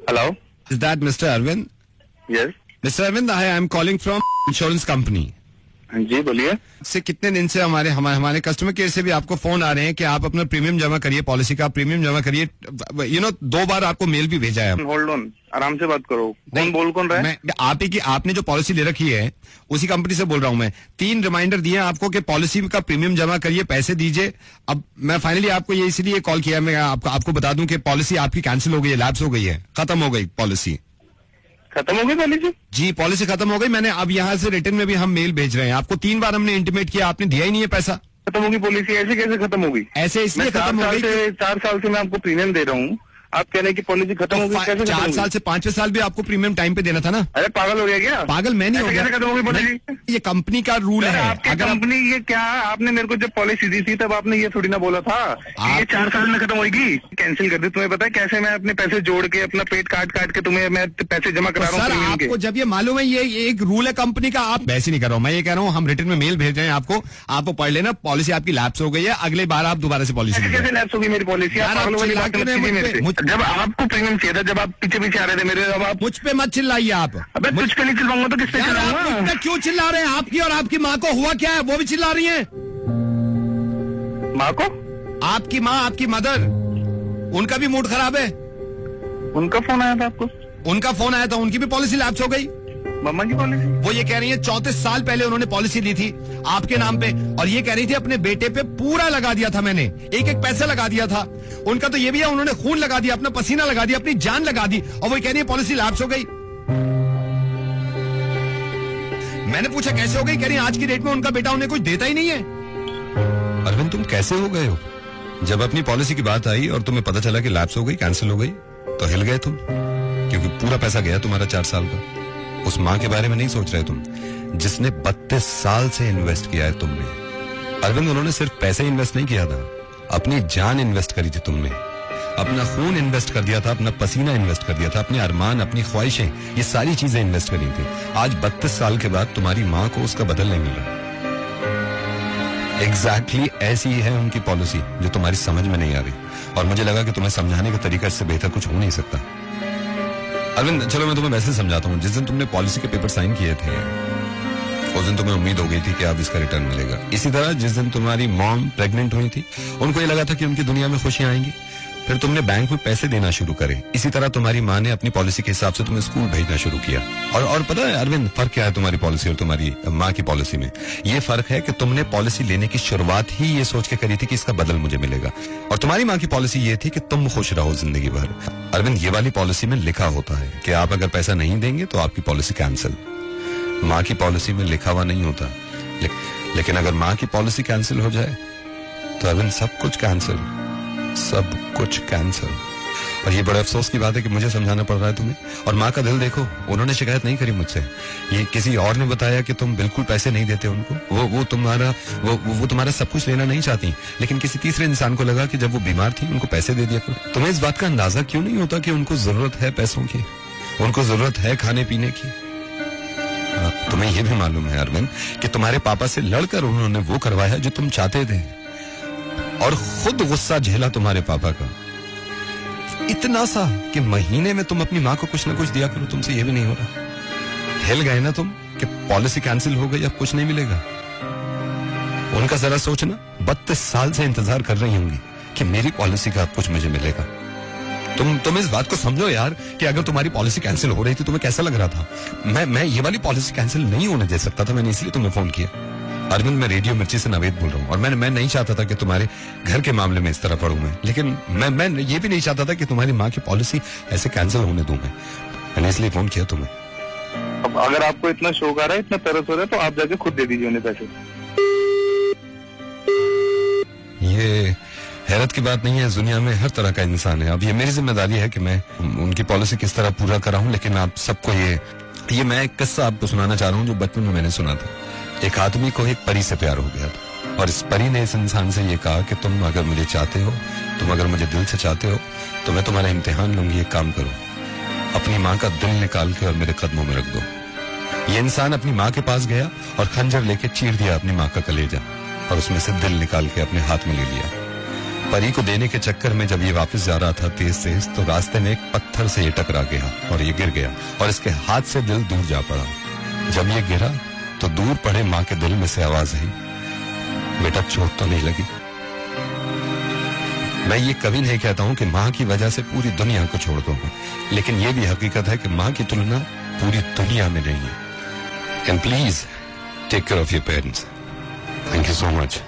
Hello. Is that Mr. Arvind? Yes. Mr. Arvind, I am calling from insurance company. जी बोलिए. से कितने दिन से हमारे कस्टमर केयर से भी आपको फोन आ रहे हैं कि आप अपना प्रीमियम जमा करिए, पॉलिसी का प्रीमियम जमा करिए. 2 बार आपको मेल भी भेजा है. होल्ड ऑन, आराम से बात करो. कौन रहा है? आप ही की आपने जो पॉलिसी ले रखी है उसी कंपनी से बोल रहा हूँ मैं. 3 रिमाइंडर दिए आपको कि पॉलिसी का प्रीमियम जमा करिए, पैसे दीजिए. अब मैं फाइनली आपको ये इसलिए कॉल किया, मैं आपको बता दूं कि पॉलिसी आपकी कैंसिल हो गई है, लैप्स हो गई है, खत्म हो गई पॉलिसी. खत्म हो गई पॉलिसी? जी, पॉलिसी खत्म हो गई. मैंने अब यहाँ से रिटर्न में भी हम मेल भेज रहे हैं आपको. 3 बार हमने इंटीमेट किया, आपने दिया ही नहीं है पैसा. खत्म होगी पॉलिसी? ऐसे कैसे खत्म होगी? ऐसे इसलिए खत्म हो गई. 4 साल से मैं आपको प्रीमियम दे रहा हूँ, आप कह रहे हैं कि पॉलिसी खत्म हो गई. कैसे 4 साल से 5वें साल भी आपको प्रीमियम टाइम पे देना था ना. अरे पागल हो गया क्या? पागल मैं नहीं हो गया. खत्म हो गई पॉलिसी? ये कंपनी का रूल है. अगर कंपनी ये क्या, आपने मेरे को जब पॉलिसी दी थी तब आपने ये थोड़ी ना बोला था ये 4 साल में खत्म होगी. कैंसिल कर दी. तुम्हें पता है कैसे मैं अपने पैसे जोड़ के, अपना पेट काट के तुम्हें मैं पैसे जमा करा रहा हूँ. सर आपको जब ये मालूम है ये एक रूल है कंपनी का, आप वैसे नहीं कर रहा हूँ. मैं ये कह रहा हूँ हम रिटर्न में मेल भेज रहे हैं आपको पढ़ लेना. पॉलिसी आपकी लैप्स हो गई है, अगले बार आप दोबारा से पॉलिसी. कैसे लैप्स होगी मेरी पॉलिसी? जब आपको प्रीमियम चाहिए था, जब आप पीछे आ रहे थे मेरे, अब आप मुझ पे मत चिल्लाइए आप. अबे तुझ पे नहीं चिल्लाऊंगा तो किस पे चिल्लाऊंगा? क्यों चिल्ला रहे हैं? आपकी और आपकी माँ को हुआ क्या है? वो भी चिल्ला रही है. माँ को? आपकी माँ, आपकी मदर, उनका भी मूड खराब है. उनका फोन आया था आपको? उनका फोन आया था, उनकी भी पॉलिसी लैप्स हो गई. मम्मा की पॉलिसी? वो ये कह रही है 34 साल पहले उन्होंने पॉलिसी ली थी आपके नाम पे, और ये कह रही थी अपने बेटे पे पूरा लगा दिया था मैंने, एक पैसा लगा दिया था. उनका तो ये भी है, उन्होंने खून लगा दिया, अपना पसीना लगा दिया, अपनी जान लगा दी, और वो कह रही है पॉलिसी लैप्स हो गई. मैंने पूछा कैसे हो गई? कह रही आज की डेट में उनका बेटा उन्हें कुछ देता ही नहीं है. अरविंद तुम कैसे हो गए हो? जब अपनी पॉलिसी की बात आई और तुम्हें पता चला कि लैप्स हो गई, कैंसिल हो गई, तो हिल गए तुम, क्योंकि पूरा पैसा गया तुम्हारा 4 साल का. उस माँ के बारे में नहीं सोच रहे तुम, जिसने 32 साल से इन्वेस्ट किया है तुमने. अरविंद उन्होंने सिर्फ पैसे इन्वेस्ट नहीं किया था, अपनी जान इन्वेस्ट करी थी तुमने, अपना खून इन्वेस्ट कर दिया था, अपना पसीना इन्वेस्ट कर दिया था, अपने अरमान, अपनी ख्वाहिशें, ये सारी चीजें इन्वेस्ट करी थी. आज 32 साल के बाद तुम्हारी माँ को उसका बदल नहीं मिला. एग्जैक्टली ऐसी ही है उनकी पॉलिसी, जो तुम्हारी समझ में नहीं आ रही, और मुझे लगा कि तुम्हें समझाने का तरीका इससे बेहतर कुछ हो नहीं सकता. अरविंद चलो मैं तुम्हें वैसे समझाता हूँ. जिस दिन तुमने पॉलिसी के पेपर साइन किए थे उस दिन तुम्हें उम्मीद हो गई थी कि अब इसका रिटर्न मिलेगा. इसी तरह जिस दिन तुम्हारी मॉम प्रेग्नेंट हुई थी, उनको ये लगा था कि उनकी दुनिया में खुशियां आएंगी. फिर तुमने बैंक में पैसे देना शुरू करे. इसी तरह तुम्हारी माँ ने अपनी पॉलिसी के हिसाब से तुम्हें स्कूल भेजना शुरू किया. और पता है अरविंद फर्क क्या है तुम्हारी पॉलिसी और तुम्हारी माँ की पॉलिसी में? ये फर्क है कि तुमने पॉलिसी लेने की शुरुआत ही ये सोच के करी थी कि इसका बदल मुझे मिलेगा, और तुम्हारी माँ की पॉलिसी ये थी कि तुम खुश रहो जिंदगी भर. अरविंद ये वाली पॉलिसी में लिखा होता है कि आप अगर पैसा नहीं देंगे तो आपकी पॉलिसी कैंसिल. माँ की पॉलिसी में लिखा हुआ नहीं होता. लेकिन अगर माँ की पॉलिसी कैंसिल हो जाए तो अरविंद सब कुछ कैंसिल, सब कुछ कैंसिल. और ये बड़े अफसोस की बात है कि मुझे समझाना पड़ रहा है तुम्हें. और माँ का दिल देखो, उन्होंने शिकायत नहीं करी मुझसे. ये किसी और ने बताया कि तुम बिल्कुल पैसे नहीं देते उनको. वो तुम्हारा सब कुछ लेना नहीं चाहती, लेकिन किसी तीसरे इंसान को लगा कि जब वो बीमार थी उनको पैसे दे दिया करो. तुम्हें इस बात का अंदाजा क्यों नहीं होता कि उनको जरूरत है पैसों की, उनको जरूरत है खाने पीने की. तुम्हें यह भी मालूम है अरविंद कि तुम्हारे पापा से लड़कर उन्होंने वो करवाया जो तुम चाहते थे, और खुद गुस्सा झेला तुम्हारे पापा का इतना सा कि महीने में तुम अपनी माँ को कुछ ना कुछ दिया करो. तुमसे ये भी नहीं हो रहा. हिल गए ना तुम कि पॉलिसी कैंसिल हो गई, अब कुछ नहीं मिलेगा. उनका जरा सोचना, 32 साल से इंतजार कर रही होंगी कि मेरी पॉलिसी का अब कुछ मुझे मिलेगा. तुम इस बात को समझो यार कि अगर तुम्हारी पॉलिसी कैंसिल हो रही थी तुम्हें कैसा लग रहा था. मैं ये वाली पॉलिसी कैंसिल नहीं होने दे सकता था. मैंने इसलिए तुम्हें फोन किया. अरविंद मैं रेडियो मिर्ची से नवेद बोल रहा हूँ, और मैं नहीं चाहता था कि तुम्हारे घर के मामले में इस तरह पढ़ूं मैं. लेकिन मैं ये भी नहीं चाहता था कि तुम्हारी माँ की पॉलिसी ऐसे कैंसिल होने दूं. मैंने इसलिए फोन किया तुम्हें. अब अगर आपको इतना शौक आ रहा है, इतना तरस हो रहा है, तो आप जाके खुद दे दीजिए उन्हें पैसे. ये हैरत की बात नहीं है, दुनिया में हर तरह का इंसान है. अब ये मेरी जिम्मेदारी है कि मैं उनकी पॉलिसी किस तरह पूरा कराऊं. लेकिन आप सबको ये मैं एक किस्सा आपको सुनाना चाह रहा हूँ जो बचपन में मैंने सुना था. एक आदमी को एक परी से प्यार हो गया था, और इस परी ने इस इंसान से ये कहा कि तुम अगर मुझे चाहते हो, तुम अगर मुझे दिल से चाहते हो, तो मैं तुम्हारा इम्तिहान लूंगी. एक काम करो, अपनी माँ का दिल निकाल के और मेरे कदमों में रख दो. ये इंसान अपनी माँ के पास गया और खंजर लेके चीर दिया अपनी माँ का कलेजा, और उसमें से दिल निकाल के अपने हाथ में ले लिया. परी को देने के चक्कर में जब ये वापस जा रहा था तेज तेज, तो रास्ते में एक पत्थर से ये टकरा गया और ये गिर गया और इसके हाथ से दिल दूर जा पड़ा। जब ये गिरा तो दूर पड़े माँ के दिल में से आवाज आई, बेटा चोट तो नहीं लगी। मैं ये कभी नहीं कहता हूं कि माँ की वजह से पूरी दुनिया को छोड़ दो, लेकिन ये भी हकीकत है कि माँ की तुलना पूरी दुनिया में नहीं है। And please take care of your parents. Thank you so much.